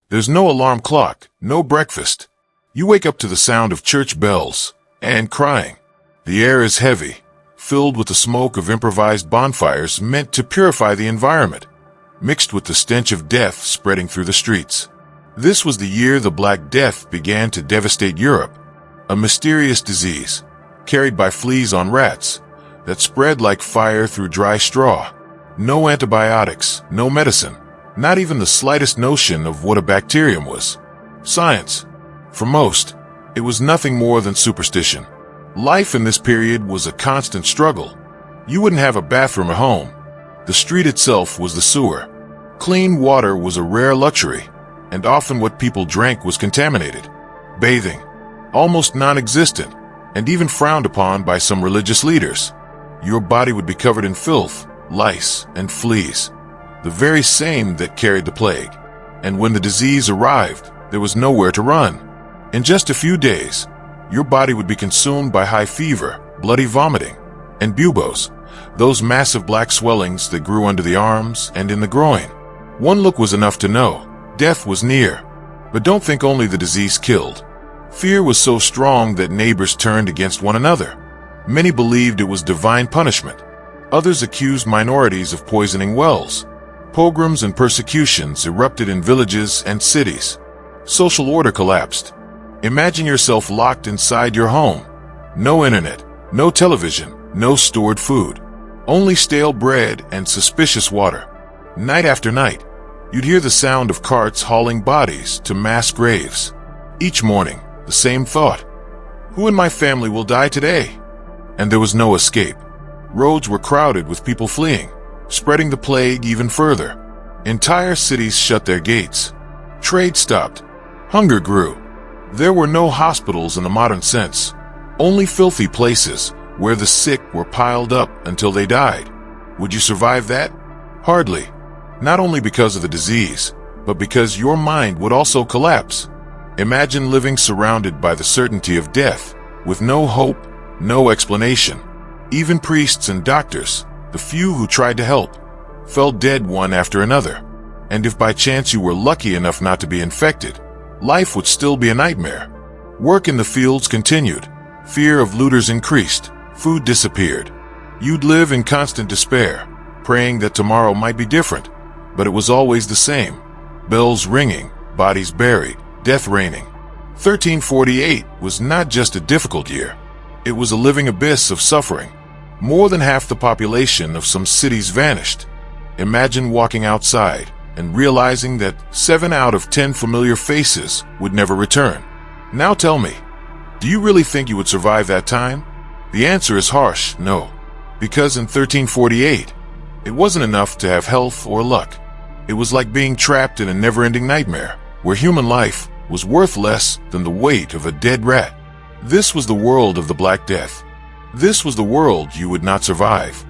There's no alarm clock, no breakfast. You wake up to the sound of church bells and crying. The air is heavy, filled with the smoke of improvised bonfires meant to purify the environment, mixed with the stench of death spreading through the streets. This was the year the Black Death began to devastate Europe, a mysterious disease, carried by fleas on rats, that spread like fire through dry straw. No antibiotics, no medicine, not even the slightest notion of what a bacterium was. Science. For most, it was nothing more than superstition. Life in this period was a constant struggle. You wouldn't have a bathroom at home. The street itself was the sewer. Clean water was a rare luxury, and often what people drank was contaminated. Bathing, almost non-existent, and even frowned upon by some religious leaders. Your body would be covered in filth, lice, and fleas, the very same that carried the plague. And when the disease arrived, there was nowhere to run. In just a few days, your body would be consumed by high fever, bloody vomiting, and buboes, those massive black swellings that grew under the arms and in the groin. One look was enough to know death was near. But don't think only the disease killed. Fear was so strong that neighbors turned against one another. Many believed it was divine punishment. Others accused minorities of poisoning wells. Pogroms and persecutions erupted in villages and cities. Social order collapsed. Imagine yourself locked inside your home. No internet, no television, no stored food. Only stale bread and suspicious water. Night after night, you'd hear the sound of carts hauling bodies to mass graves. Each morning, the same thought. Who in my family will die today? And there was no escape. Roads were crowded with people fleeing, spreading the plague even further. Entire cities shut their gates. Trade stopped. Hunger grew. There were no hospitals in the modern sense, only filthy places where the sick were piled up until they died. Would you survive that? Hardly. Not only because of the disease, but because your mind would also collapse. Imagine living surrounded by the certainty of death, with no hope, no explanation. Even priests and doctors, the few who tried to help, fell dead one after another. And if by chance you were lucky enough not to be infected, life would still be a nightmare. Work in the fields continued. Fear of looters increased. Food disappeared. You'd live in constant despair, praying that tomorrow might be different. But it was always the same. Bells ringing, bodies buried, death reigning. 1348 was not just a difficult year. It was a living abyss of suffering. More than half the population of some cities vanished. Imagine walking outside and realizing that 7 out of 10 familiar faces would never return. Now tell me, do you really think you would survive that time? The answer is harsh, no. Because in 1348, it wasn't enough to have health or luck. It was like being trapped in a never-ending nightmare, where human life was worth less than the weight of a dead rat. This was the world of the Black Death. This was the world you would not survive.